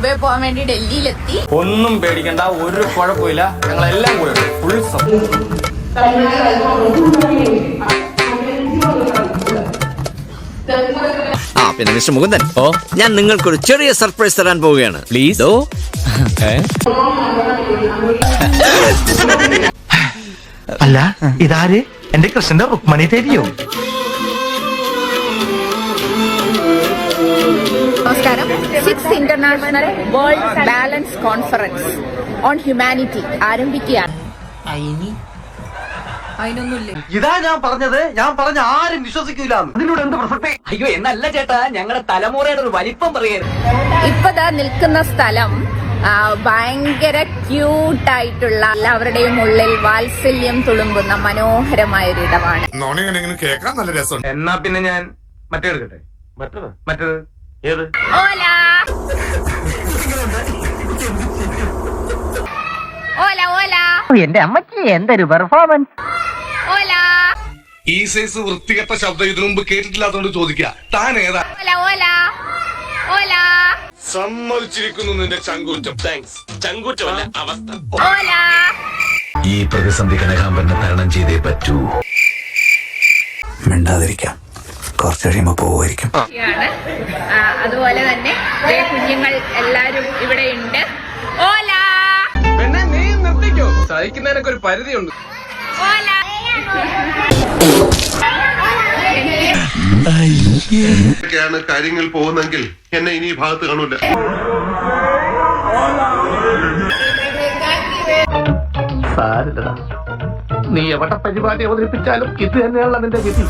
Dubai പോകാൻ വേണ്ടി ഡൽഹിയിലെത്തി. ഒന്നും പേടിക്കണ്ട, ഒരു കുഴപ്പമില്ല, ഞങ്ങളെല്ലാം കൂടെ ഫുൾ സപ്പോർട്ട്. പിന്നെ മിസ്റ്റർ മുകുന്ദൻ, ഞാൻ നിങ്ങൾക്കൊരു ചെറിയ സർപ്രൈസ് തരാൻ പോവുകയാണ്. പ്ലീസ്. അല്ല, ഇതാര്? എന്റെ കൃഷ്ണന്റെ റുക്മണി തരിയോ? നമസ്കാരം. 6th international world balance conference on humanity ആരംഭിക്കുകയാണ്. ഇതാ ഞാൻ പറഞ്ഞത്. ഞാൻ പറഞ്ഞ ആരും വിശ്വസിക്കൂല. അതിനോട് എന്ത് പ്രസക്തി? അയ്യോ, എന്നല്ല ചേട്ടാ, ഞങ്ങളുടെ തലമുറയുടെ ഒരു വലിപ്പം പറയരുത്. ഇപ്പതാ നിൽക്കുന്ന സ്ഥലം ഭയങ്കര ക്യൂട്ടായിട്ടുള്ള, എല്ലാവരുടെയും ഉള്ളിൽ വാത്സല്യം തുളുമ്പുന്ന മനോഹരമായ ഒരു ഇടമാണ്. കേൾക്കാൻ നല്ല രസം. എന്നാ പിന്നെ ഞാൻ മറ്റേ എടുക്കട്ടെ. മറ്റേത് ഏത്? ഓലാ ഓല ഓല. എന്റെ അമ്മച്ചി എന്തൊരു പെർഫോമൻസ്. ഓലാ ഈ സൈസ് വൃത്തികെട്ട ശബ്ദം ഇതിനു മുമ്പ് കേട്ടിട്ടില്ലാത്തോണ്ട് ചോദിക്കുക, താൻ ഏതാ? ഓല ഓല ഓല. സമ്മതിച്ചിരിക്കുന്നു നിന്റെ ചങ്കൂറ്റം. താങ്ക്സ്. ചങ്കൂറ്റമല്ല, അവസ്ഥ. ഓല. ഈ പ്രതിസന്ധി കനകാമ്പനെ തരണം ചെയ്തേ പറ്റൂ. മിണ്ടാതിരിക്കാം, കുറച്ച് കഴിയുമ്പോ പോവായിരിക്കും. അതുപോലെ തന്നെ കുഞ്ഞുങ്ങൾ എല്ലാരും ഇവിടെ ഉണ്ട്. ഓല പിന്നെ നീ നിർത്തിക്കോ, സഹിക്കുന്നതിനൊക്കെ ഒരു പരിധിയുണ്ട്. ഓല. ഒക്കെയാണ് കാര്യങ്ങൾ പോകുന്നെങ്കിൽ എന്നെ ഇനി ഈ ഭാഗത്ത് കാണൂല. സാരില്ലടാ, നീ എവിടെ പരിപാടി അവതരിപ്പിച്ചാലും ഇത് തന്നെയാണല്ലോ നിന്റെ വിധി.